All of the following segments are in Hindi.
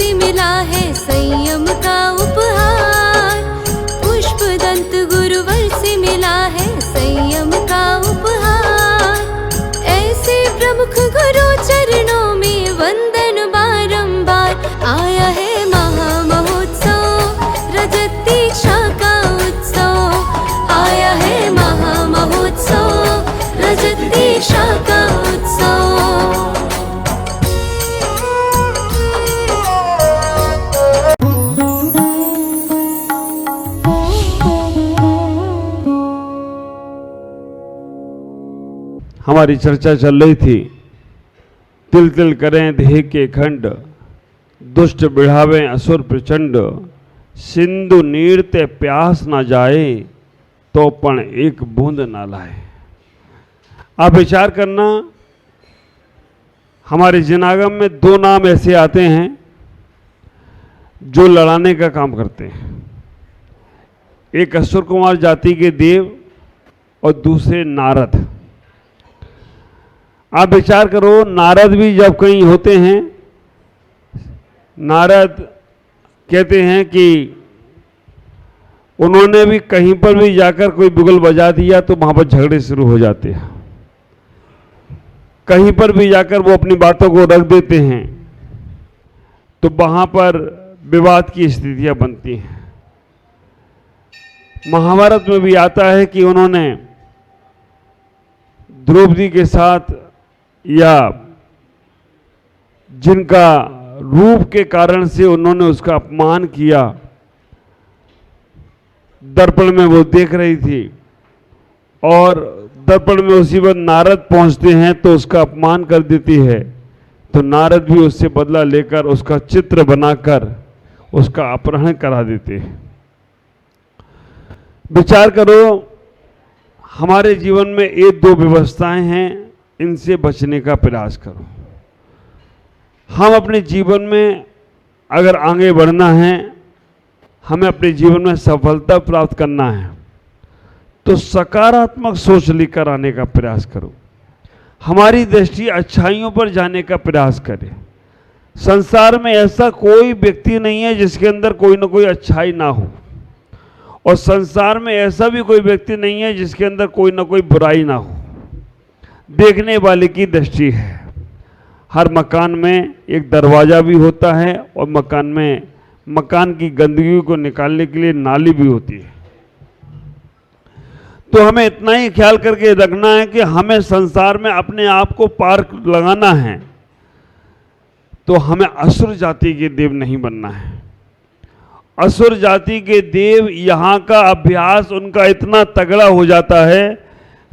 से मिला है संयम का उपहार, पुष्पदंत गुरुवर से मिला है संयम का उपहार। ऐसे प्रमुख गुरु चरणों में वंदन बारंबार, आया है महामहोत्सव रजत दीक्षा का उत्सव, आया है महामहोत्सव रजत दीक्षा का उत्सव। हमारी चर्चा चल रही थी, तिल तिल करें देह के खंड, दुष्ट बिढ़ावें असुर प्रचंड, सिंधु नीर ते प्यास ना जाए, तो पण एक बूंद ना लाए। आप विचार करना, हमारे जिनागम में दो नाम ऐसे आते हैं जो लड़ाने का काम करते हैं। एक असुर कुमार जाति के देव और दूसरे नारद। आप विचार करो, नारद भी जब कहीं होते हैं, नारद कहते हैं कि उन्होंने भी कहीं पर भी जाकर कोई बिगुल बजा दिया तो वहां पर झगड़े शुरू हो जाते हैं। कहीं पर भी जाकर वो अपनी बातों को रख देते हैं तो वहां पर विवाद की स्थितियां बनती हैं। महाभारत में भी आता है कि उन्होंने द्रौपदी के साथ, या जिनका रूप के कारण से उन्होंने उसका अपमान किया, दर्पण में वो देख रही थी और दर्पण में उसी वक्त नारद पहुंचते हैं तो उसका अपमान कर देती है, तो नारद भी उससे बदला लेकर उसका चित्र बनाकर उसका अपहरण करा देते हैं। विचार करो, हमारे जीवन में ये दो व्यवस्थाएं हैं, इनसे बचने का प्रयास करो। हम अपने जीवन में अगर आगे बढ़ना है, हमें अपने जीवन में सफलता प्राप्त करना है, तो सकारात्मक सोच लेकर आने का प्रयास करो। हमारी दृष्टि अच्छाइयों पर जाने का प्रयास करें। संसार में ऐसा कोई व्यक्ति नहीं है जिसके अंदर कोई ना कोई अच्छाई ना हो, और संसार में ऐसा भी कोई व्यक्ति नहीं है जिसके अंदर कोई ना कोई बुराई ना हो। देखने वाले की दृष्टि है। हर मकान में एक दरवाज़ा भी होता है और मकान की गंदगी को निकालने के लिए नाली भी होती है। तो हमें इतना ही ख्याल करके रखना है कि हमें संसार में अपने आप को पार लगाना है, तो हमें असुर जाति के देव नहीं बनना है। असुर जाति के देव, यहाँ का अभ्यास उनका इतना तगड़ा हो जाता है,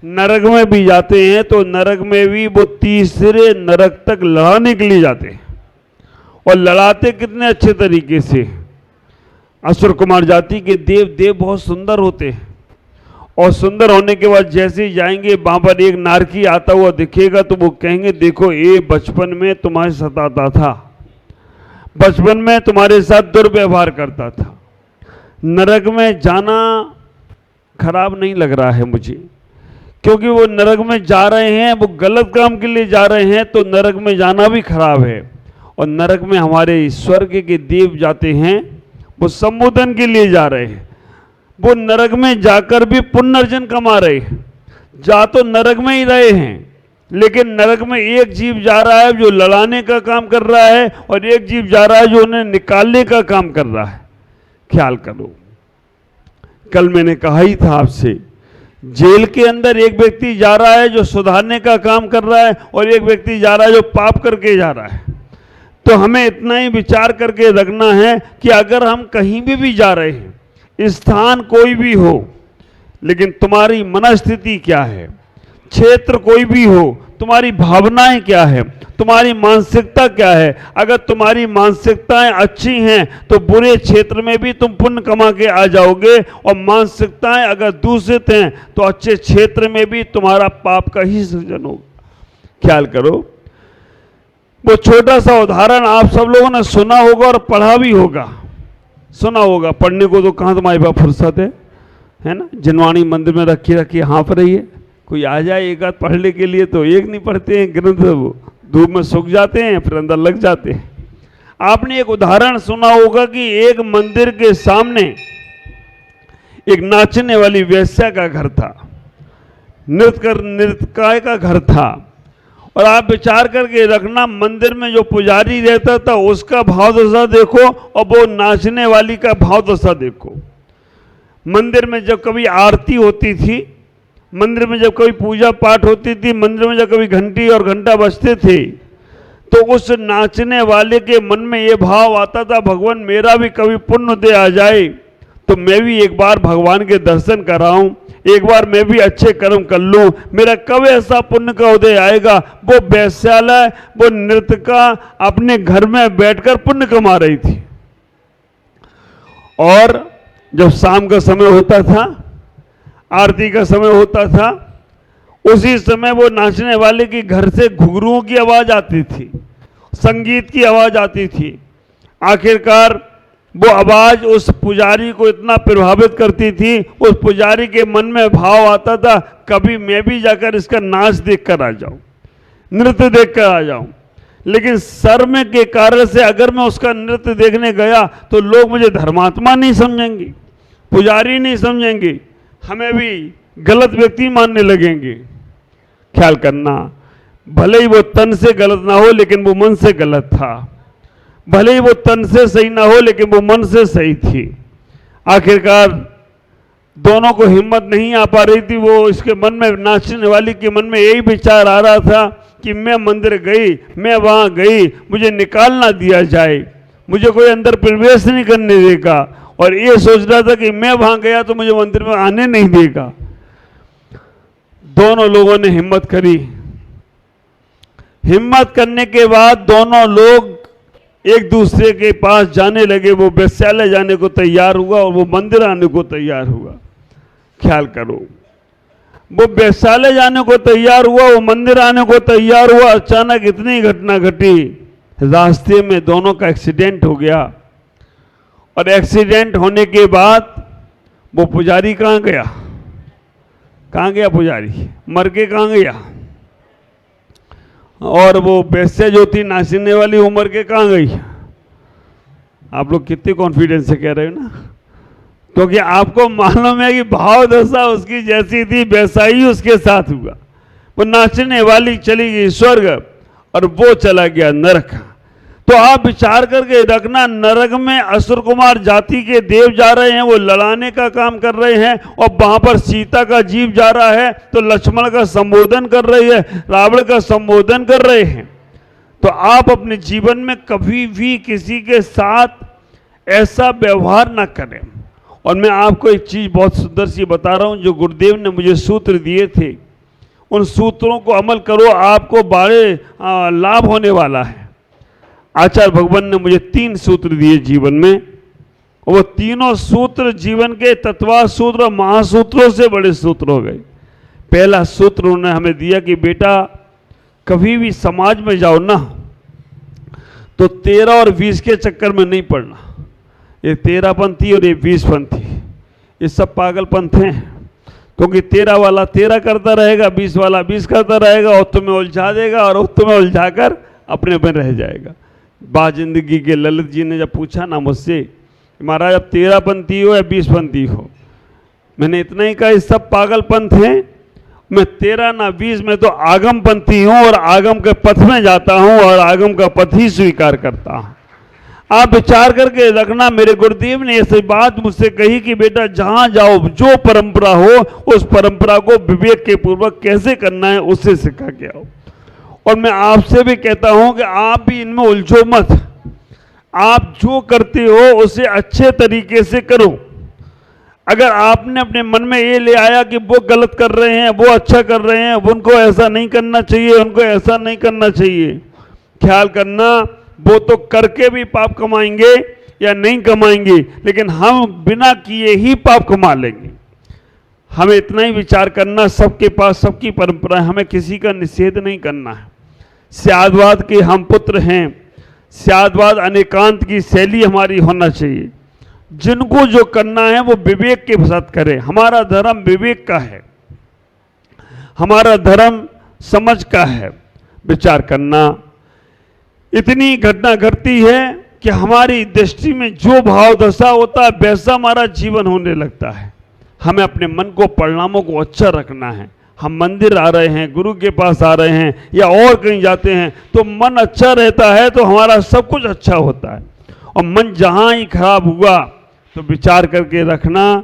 नरक में भी जाते हैं तो नरक में भी वो तीसरे नरक तक लड़ाने के लिए जाते हैं, और लड़ाते कितने अच्छे तरीके से। असुर कुमार जाति के देव बहुत सुंदर होते हैं, और सुंदर होने के बाद जैसे ही जाएंगे वहां पर एक नारकी आता हुआ दिखेगा तो वो कहेंगे, देखो ये बचपन में तुम्हारे सताता था, बचपन में तुम्हारे साथ दुर्व्यवहार करता था। नरक में जाना खराब नहीं लग रहा है मुझे, क्योंकि वो नरक में जा रहे हैं, वो गलत काम के लिए जा रहे हैं, तो नरक में जाना भी खराब है। और नरक में हमारे स्वर्ग के देव जाते हैं, वो संबोधन के लिए जा रहे हैं। वो नरक में जाकर भी पुनर्जन्म कमा रहे हैं। जा तो नरक में ही रहे हैं, लेकिन नरक में एक जीव जा रहा है जो लड़ाने का काम कर रहा है, और एक जीव जा रहा है जो उन्हें निकालने का काम कर रहा है। ख्याल करो, कल मैंने कहा ही था आपसे, जेल के अंदर एक व्यक्ति जा रहा है जो सुधारने का काम कर रहा है, और एक व्यक्ति जा रहा है जो पाप करके जा रहा है। तो हमें इतना ही विचार करके रखना है कि अगर हम कहीं भी जा रहे हैं, स्थान कोई भी हो, लेकिन तुम्हारी मनस्थिति क्या है, क्षेत्र कोई भी हो, तुम्हारी भावनाएं क्या है, तुम्हारी मानसिकता क्या है। अगर तुम्हारी मानसिकताएं अच्छी हैं तो बुरे क्षेत्र में भी तुम पुण्य कमा के आ जाओगे, और मानसिकताएं अगर दूषित हैं तो अच्छे क्षेत्र में भी तुम्हारा पाप का ही सृजन होगा। ख्याल करो, वो छोटा सा उदाहरण आप सब लोगों ने सुना होगा और पढ़ा भी होगा। सुना होगा, पढ़ने को तो कहाँ तुम्हारे पास फुर्सत है ना। जिनवाणी मंदिर में रखी हाँफ रही है, कोई आ जाए एक आध पढ़ने के लिए तो एक नहीं पढ़ते हैं, ग्रंथ धूप में सूख जाते हैं, फिर अंदर लग जाते हैं। आपने एक उदाहरण सुना होगा कि एक मंदिर के सामने एक नाचने वाली वेश्या का घर था, नृत्यकाय का घर था। और आप विचार करके रखना, मंदिर में जो पुजारी रहता था उसका भाव दशा देखो और वो नाचने वाली का भाव दशा देखो। मंदिर में जब कभी आरती होती थी, मंदिर में जब कभी पूजा पाठ होती थी, मंदिर में जब कभी घंटी और घंटा बजते थे, तो उस नाचने वाले के मन में ये भाव आता था, भगवान मेरा भी कभी पुण्य उदय आ जाए तो मैं भी एक बार भगवान के दर्शन कराऊं, एक बार मैं भी अच्छे कर्म कर लूं, मेरा कब ऐसा पुण्य का उदय आएगा। वो वैश्यालय, वो नृत्यिका अपने घर में बैठकर पुण्य कमा रही थी। और जब शाम का समय होता था, आरती का समय होता था, उसी समय वो नाचने वाले के घर से घुघरुओं की आवाज आती थी, संगीत की आवाज आती थी। आखिरकार वो आवाज उस पुजारी को इतना प्रभावित करती थी, उस पुजारी के मन में भाव आता था, कभी मैं भी जाकर इसका नाच देख कर आ जाऊं, नृत्य देख कर आ जाऊं। लेकिन शर्म के कारण से अगर मैं उसका नृत्य देखने गया तो लोग मुझे धर्मात्मा नहीं समझेंगे, पुजारी नहीं समझेंगे, हमें भी गलत व्यक्ति मानने लगेंगे। ख्याल करना, भले ही वो तन से गलत ना हो लेकिन वो मन से गलत था, भले ही वो तन से सही ना हो लेकिन वो मन से सही थी। आखिरकार दोनों को हिम्मत नहीं आ पा रही थी। वो इसके मन में, नाचने वाली के मन में यही विचार आ रहा था कि मैं मंदिर गई, मैं वहां गई, मुझे निकाल ना दिया जाए, मुझे कोई अंदर प्रवेश नहीं करने देगा। और ये सोच रहा था कि मैं वहां गया तो मुझे मंदिर में आने नहीं देगा। दोनों लोगों ने हिम्मत करी। हिम्मत करने के बाद दोनों लोग एक दूसरे के पास जाने लगे। वो वेश्यालय जाने को तैयार हुआ और वो मंदिर आने को तैयार हुआ। ख्याल करो, वो वेश्यालय जाने को तैयार हुआ, वो मंदिर आने को तैयार हुआ। अचानक इतनी घटना घटी, रास्ते में दोनों का एक्सीडेंट हो गया। और एक्सीडेंट होने के बाद वो पुजारी कहाँ गया? कहाँ गया पुजारी? मर के कहाँ गया? और वो वेश्या जो थी नाचने वाली, वो मर के कहाँ गई? आप लोग कितने कॉन्फिडेंस से कह रहे हो ना, क्योंकि आपको मालूम है कि भाव दशा उसकी जैसी थी वैसा ही उसके साथ हुआ। वो नाचने वाली चली गई स्वर्ग और वो चला गया नरक। तो आप विचार करके रखना, नरक में असुर कुमार जाति के देव जा रहे हैं, वो लड़ाने का काम कर रहे हैं, और वहां पर सीता का जीव जा रहा है तो लक्ष्मण का संबोधन कर रही है, रावण का संबोधन कर रहे हैं। तो आप अपने जीवन में कभी भी किसी के साथ ऐसा व्यवहार ना करें। और मैं आपको एक चीज बहुत सुंदर सी बता रहा हूं, जो गुरुदेव ने मुझे सूत्र दिए थे, उन सूत्रों को अमल करो, आपको बड़े लाभ होने वाला है। आचार्य भगवान ने मुझे 3 सूत्र दिए जीवन में, और वो तीनों सूत्र जीवन के तत्वा सूत्र, महासूत्रों से बड़े सूत्र हो गए। पहला सूत्र उन्होंने हमें दिया कि बेटा, कभी भी समाज में जाओ ना तो 13 और 20 के चक्कर में नहीं पड़ना। ये 13पंथी और ये 20पंथी, ये सब पागलपंथ हैं। क्योंकि 13 वाला 13 करता रहेगा, 20 वाला 20 करता रहेगा, और तुम्हें उलझा देगा, और तुम्हें उलझाकर अपने में रह जाएगा। बा जिंदगी के ललित जी ने जब पूछा ना मुझसे, महाराज अब 13पंथी हो या 20पंथी हो, मैंने इतना ही कहा, इस सब पागलपंथ हैं। मैं 13 ना 20 में तो आगमपंथी हूं, और आगम के पथ में जाता हूं, और आगम का पथ ही स्वीकार करता हूं। आप विचार करके रखना, मेरे गुरुदेव ने ऐसी बात मुझसे कही कि बेटा, जहां जाओ जो परंपरा हो, उस परंपरा को विवेक के पूर्वक कैसे करना है उससे सिखा के आओ। और मैं आपसे भी कहता हूं कि आप भी इनमें उलझो मत। आप जो करते हो उसे अच्छे तरीके से करो। अगर आपने अपने मन में ये ले आया कि वो गलत कर रहे हैं, वो अच्छा कर रहे हैं, उनको ऐसा नहीं करना चाहिए, उनको ऐसा नहीं करना चाहिए, ख्याल करना, वो तो करके भी पाप कमाएंगे या नहीं कमाएंगे, लेकिन हम बिना किए ही पाप कमा लेंगे। हमें इतना ही विचार करना, सबके पास सबकी परंपरा है, हमें किसी का निषेध नहीं करना है। स्यादवाद के हम पुत्र हैं, स्यादवाद अनेकांत की शैली हमारी होना चाहिए। जिनको जो करना है वो विवेक के साथ करें। हमारा धर्म विवेक का है, हमारा धर्म समझ का है। विचार करना, इतनी घटना घटती है कि हमारी दृष्टि में जो भाव दशा होता है वैसा हमारा जीवन होने लगता है। हमें अपने मन को, परिणामों को अच्छा रखना है। हम मंदिर आ रहे हैं, गुरु के पास आ रहे हैं या और कहीं जाते हैं तो मन अच्छा रहता है तो हमारा सब कुछ अच्छा होता है। और मन जहाँ ही खराब हुआ तो विचार करके रखना,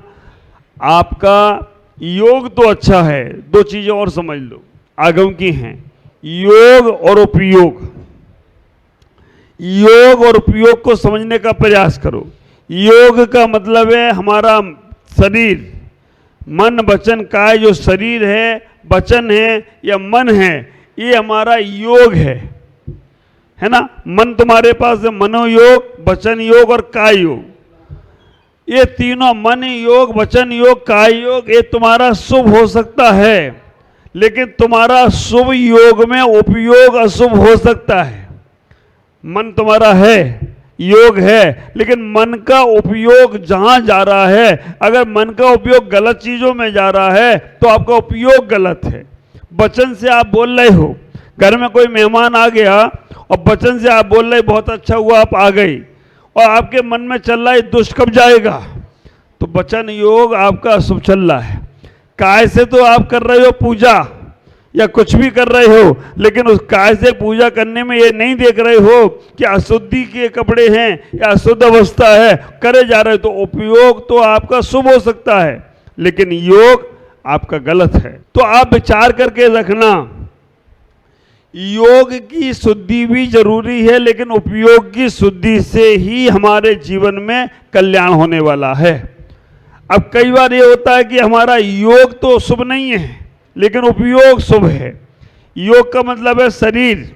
आपका योग तो अच्छा है, दो चीज़ें और समझ लो आगम की हैं, योग और उपयोग। योग और उपयोग को समझने का प्रयास करो। योग का मतलब है हमारा शरीर, मन वचन काय, जो शरीर है, वचन है या मन है, ये हमारा योग है ना। मन तुम्हारे पास है, मनोयोग, वचन योग और काय योग। ये तीनों, मन योग, वचन योग, काय योग, ये तुम्हारा शुभ हो सकता है, लेकिन तुम्हारा शुभ योग में उपयोग अशुभ हो सकता है। मन तुम्हारा है, योग है, लेकिन मन का उपयोग जहां जा रहा है, अगर मन का उपयोग गलत चीजों में जा रहा है तो आपका उपयोग गलत है। वचन से आप बोल रहे हो, घर में कोई मेहमान आ गया और वचन से आप बोल रहे बहुत अच्छा हुआ आप आ गई, और आपके मन में चल रहा है दुष्ट कब जाएगा, तो वचन योग आपका अशुभ चल रहा है। काय से तो आप कर रहे हो पूजा या कुछ भी कर रहे हो, लेकिन उस काय से पूजा करने में ये नहीं देख रहे हो कि अशुद्धि के कपड़े हैं या अशुद्ध अवस्था है, करे जा रहे हो, तो उपयोग तो आपका शुभ हो सकता है लेकिन योग आपका गलत है। तो आप विचार करके रखना, योग की शुद्धि भी जरूरी है, लेकिन उपयोग की शुद्धि से ही हमारे जीवन में कल्याण होने वाला है। अब कई बार ये होता है कि हमारा योग तो शुभ नहीं है लेकिन उपयोग शुभ है। योग का मतलब है शरीर,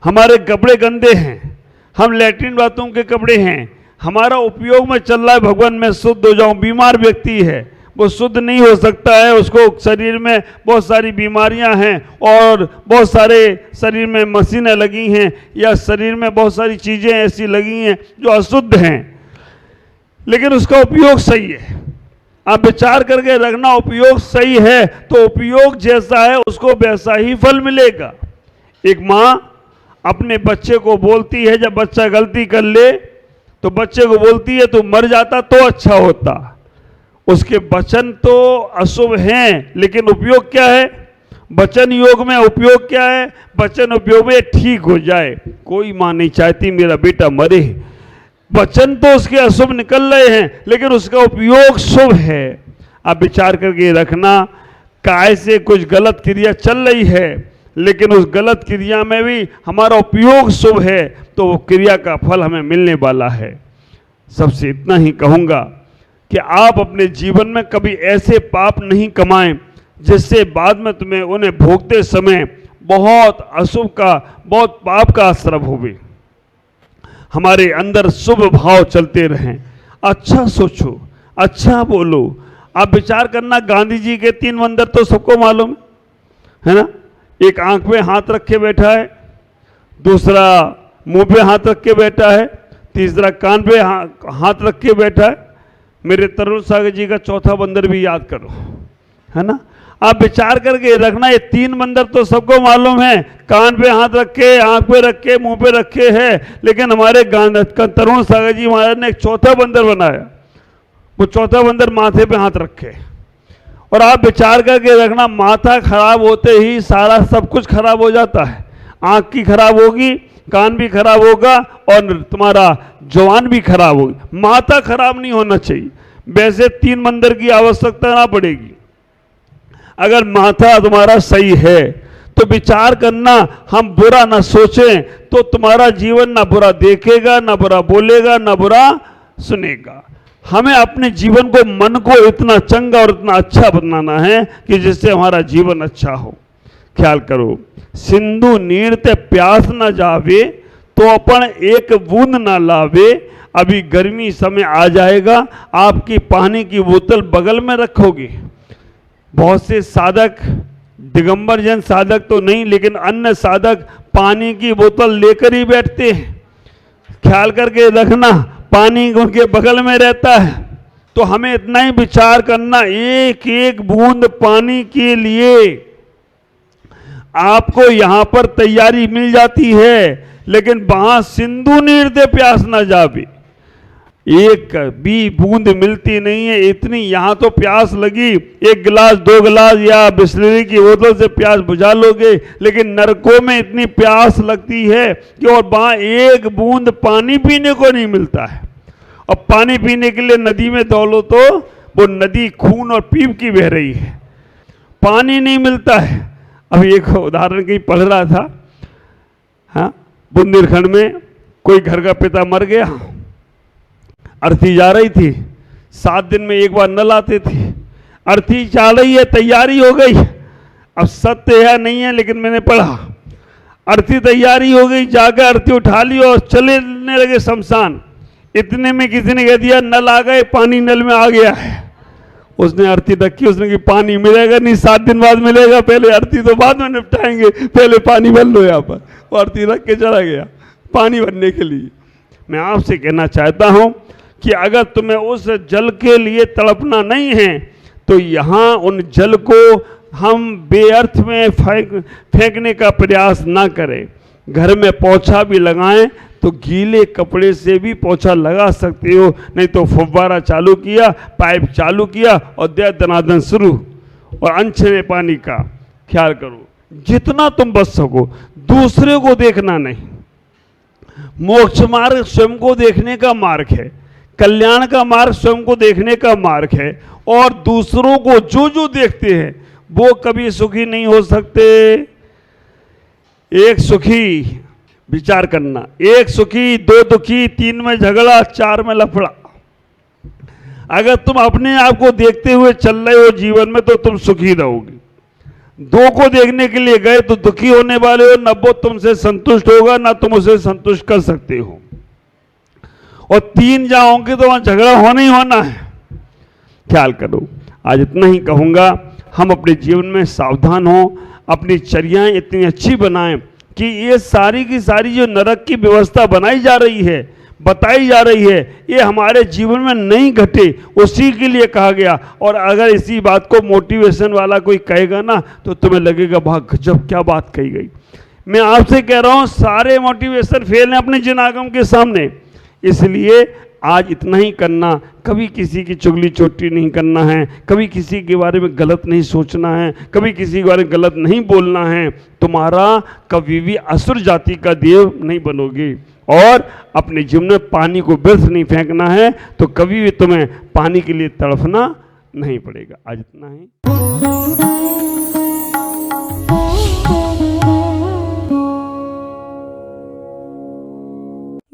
हमारे कपड़े गंदे हैं, हम लैट्रिन बाथरूम के कपड़े हैं, हमारा उपयोग में चल रहा है भगवान मैं शुद्ध हो जाऊं। बीमार व्यक्ति है, वो शुद्ध नहीं हो सकता है, उसको शरीर में बहुत सारी बीमारियां हैं और बहुत सारे शरीर में मशीनें लगी हैं या शरीर में बहुत सारी चीज़ें ऐसी लगी हैं जो अशुद्ध हैं, लेकिन उसका उपयोग सही है। आप विचार करके रखना, उपयोग सही है तो उपयोग जैसा है उसको वैसा ही फल मिलेगा। एक माँ अपने बच्चे को बोलती है, जब बच्चा गलती कर ले तो बच्चे को बोलती है तू मर जाता तो अच्छा होता। उसके वचन तो अशुभ हैं लेकिन उपयोग क्या है, वचन योग में उपयोग क्या है, वचन उपयोग में ठीक हो जाए। कोई माँ नहीं चाहती मेरा बेटा मरे, वचन तो उसके अशुभ निकल रहे हैं लेकिन उसका उपयोग शुभ है। आप विचार करके रखना, काय से कुछ गलत क्रिया चल रही है लेकिन उस गलत क्रिया में भी हमारा उपयोग शुभ है तो वो क्रिया का फल हमें मिलने वाला है। सबसे इतना ही कहूँगा कि आप अपने जीवन में कभी ऐसे पाप नहीं कमाएं जिससे बाद में तुम्हें उन्हें भोगते समय बहुत अशुभ का, बहुत पाप का आश्रय होवे। हमारे अंदर शुभ भाव चलते रहें, अच्छा सोचो, अच्छा बोलो। आप विचार करना, गांधी जी के 3 मंदिर तो सबको मालूम है ना। एक आंख पे हाथ रख के बैठा है, दूसरा मुंह पे हाथ रख के बैठा है, तीसरा कान पे हाथ रख के बैठा है। मेरे तरुण सागर जी का चौथा बंदर भी याद करो, है ना। आप विचार करके रखना, ये 3 बंदर तो सबको मालूम है, कान पे हाथ रखे, आंख पे रखे, मुंह पे रखे है, लेकिन हमारे तरुण सागर जी महाराज ने एक चौथा बंदर बनाया। वो चौथा बंदर माथे पे हाथ रखे। और आप विचार करके रखना, माथा खराब होते ही सारा सब कुछ खराब हो जाता है। आंख की खराब होगी, कान भी खराब होगा और तुम्हारा जवान भी खराब होगी। माथा खराब नहीं होना चाहिए। वैसे 3 बंदर की आवश्यकता ना पड़ेगी। अगर माथा तुम्हारा सही है तो विचार करना, हम बुरा ना सोचें तो तुम्हारा जीवन ना बुरा देखेगा, ना बुरा बोलेगा, ना बुरा सुनेगा। हमें अपने जीवन को, मन को इतना चंगा और इतना अच्छा बनाना है कि जिससे हमारा जीवन अच्छा हो। ख्याल करो, सिंधु नीर ते प्यास न जावे तो अपन एक बूंद ना लावे। अभी गर्मी समय आ जाएगा, आपकी पानी की बोतल बगल में रखोगे। बहुत से साधक, दिगंबर जन साधक तो नहीं लेकिन अन्य साधक पानी की बोतल लेकर ही बैठते हैं। ख्याल करके रखना, पानी उनके बगल में रहता है। तो हमें इतना ही विचार करना, एक एक बूंद पानी के लिए आपको यहां पर तैयारी मिल जाती है, लेकिन वहां सिंधु नीरते प्यास ना जावे, एक भी बूंद मिलती नहीं है। इतनी यहाँ तो प्यास लगी, एक गिलास 2 गिलास या बिस्लरी की बोतल से प्यास बुझा लोगे, लेकिन नरकों में इतनी प्यास लगती है कि और वहाँ एक बूंद पानी पीने को नहीं मिलता है। और पानी पीने के लिए नदी में दौड़ो तो वो नदी खून और पीप की बह रही है, पानी नहीं मिलता है। अभी एक उदाहरण कहीं पढ़ रहा था, हाँ, बुंदेलखंड में कोई घर का पिता मर गया, अर्थी जा रही थी, 7 दिन में एक बार नल आते थे, अर्थी जा रही है, तैयारी हो गई। अब सत्य है नहीं है, लेकिन मैंने पढ़ा, अर्थी तैयारी हो गई, जाकर अर्थी उठा ली और चलने लगे शमशान। इतने में किसी ने कह दिया नल आ गए, पानी नल में आ गया है। उसने अर्थी रखी, उसने कि पानी मिलेगा नहीं, 7 दिन बाद मिलेगा, पहले अर्थी तो बाद में निपटाएंगे, पहले पानी भर लो यहाँ पर। वो अर्थी रख के चला गया पानी भरने के लिए। मैं आपसे कहना चाहता हूँ कि अगर तुम्हें उस जल के लिए तड़पना नहीं है तो यहाँ उन जल को हम बेअर्थ में फेंकने का प्रयास ना करें। घर में पोछा भी लगाएं तो गीले कपड़े से भी पोछा लगा सकते हो, नहीं तो फव्वारा चालू किया, पाइप चालू किया और दे दनादन शुरू। और अनछने पानी का ख्याल करो, जितना तुम बच सको, दूसरे को देखना नहीं। मोक्ष मार्ग स्वयं को देखने का मार्ग है, कल्याण का मार्ग स्वयं को देखने का मार्ग है। और दूसरों को जो जो देखते हैं वो कभी सुखी नहीं हो सकते। एक सुखी, विचार करना, एक सुखी, 2 दुखी, 3 में झगड़ा, 4 में लफड़ा। अगर तुम अपने आप को देखते हुए चल रहे हो जीवन में तो तुम सुखी रहोगे। 2 को देखने के लिए गए तो दुखी होने वाले हो, न वो तुमसे संतुष्ट होगा ना तुम उसे संतुष्ट कर सकते हो। और 3 जाओगे तो वहां झगड़ा होना ही होना है। ख्याल करो। आज इतना ही कहूँगा, हम अपने जीवन में सावधान हों, अपनी चर्याएं इतनी अच्छी बनाएं कि ये सारी की सारी जो नरक की व्यवस्था बनाई जा रही है, बताई जा रही है, ये हमारे जीवन में नहीं घटे, उसी के लिए कहा गया। और अगर इसी बात को मोटिवेशन वाला कोई कहेगा ना तो तुम्हें लगेगा वाह गजब क्या बात कही गई। मैं आपसे कह रहा हूँ सारे मोटिवेशन फेल हैं अपने जिनागम के सामने। इसलिए आज इतना ही करना, कभी किसी की चुगली चोटी नहीं करना है, कभी किसी के बारे में गलत नहीं सोचना है, कभी किसी के बारे में गलत नहीं बोलना है। तुम्हारा कभी भी असुर जाति का देव नहीं बनोगे। और अपने जीवन में पानी को व्यर्थ नहीं फेंकना है तो कभी भी तुम्हें पानी के लिए तड़फना नहीं पड़ेगा। आज इतना ही।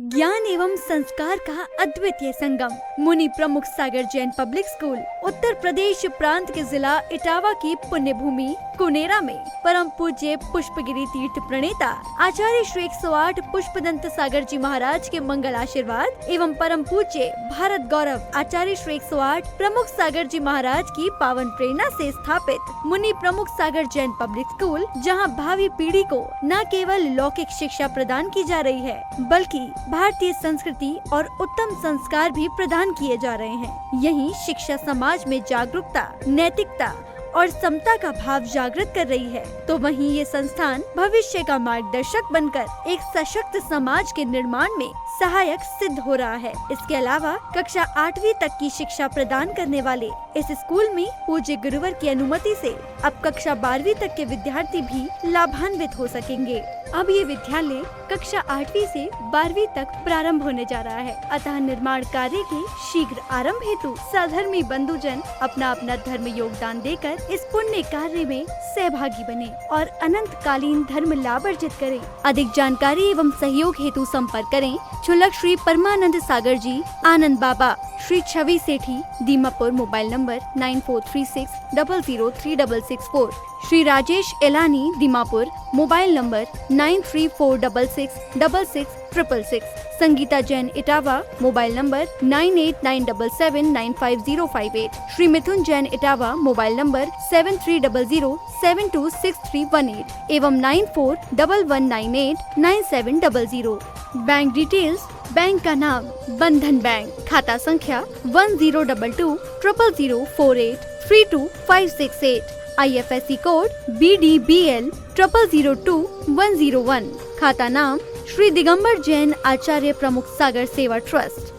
ज्ञान एवं संस्कार का अद्वितीय संगम मुनि प्रमुख सागर जैन पब्लिक स्कूल उत्तर प्रदेश प्रांत के जिला इटावा की पुण्य भूमि कुनेरा में परम पूज्य पुष्पगिरी तीर्थ प्रणेता आचार्य श्री 108 पुष्पदंत सागर जी महाराज के मंगल आशीर्वाद एवं परम पूज्य भारत गौरव आचार्य श्री 108 प्रमुख सागर जी महाराज की पावन प्रेरणा से स्थापित मुनि प्रमुख सागर जैन पब्लिक स्कूल, जहां भावी पीढ़ी को न केवल लौकिक शिक्षा प्रदान की जा रही है बल्कि भारतीय संस्कृति और उत्तम संस्कार भी प्रदान किए जा रहे हैं। यही शिक्षा समाज में जागरूकता, नैतिकता और समता का भाव जागृत कर रही है, तो वहीं ये संस्थान भविष्य का मार्गदर्शक बनकर एक सशक्त समाज के निर्माण में सहायक सिद्ध हो रहा है। इसके अलावा कक्षा 8वीं तक की शिक्षा प्रदान करने वाले इस स्कूल में पूज्य गुरुवर की अनुमति से अब कक्षा 12वीं तक के विद्यार्थी भी लाभान्वित हो सकेंगे। अब ये विद्यालय कक्षा 8वीं से 12वीं तक प्रारंभ होने जा रहा है, अतः निर्माण कार्य के शीघ्र आरंभ हेतु सधर्मी बंधुजन अपना अपना धर्म योगदान देकर इस पुण्य कार्य में सहभागी बने और अनंत कालीन धर्म लाभ अर्जित करें। अधिक जानकारी एवं सहयोग हेतु संपर्क करें छुलक Shri Paramanand Sagar ji, Anand Baba, Shri Chhavi Sethi, Dimapur, mobile number 9436003664, Shri Rajesh Elani, Dimapur, mobile number 9346666666, Sangeeta Jain, Etawah, mobile number 9897795058, Shri Mithun Jain, Etawah, mobile number 7300726318 एवं 9411989700। बैंक डिटेल्स, बैंक का नाम बंधन बैंक, खाता संख्या 1022000048325568, IFSC कोड BDBL 00020101, खाता नाम श्री दिगंबर जैन आचार्य प्रमुख सागर सेवा ट्रस्ट।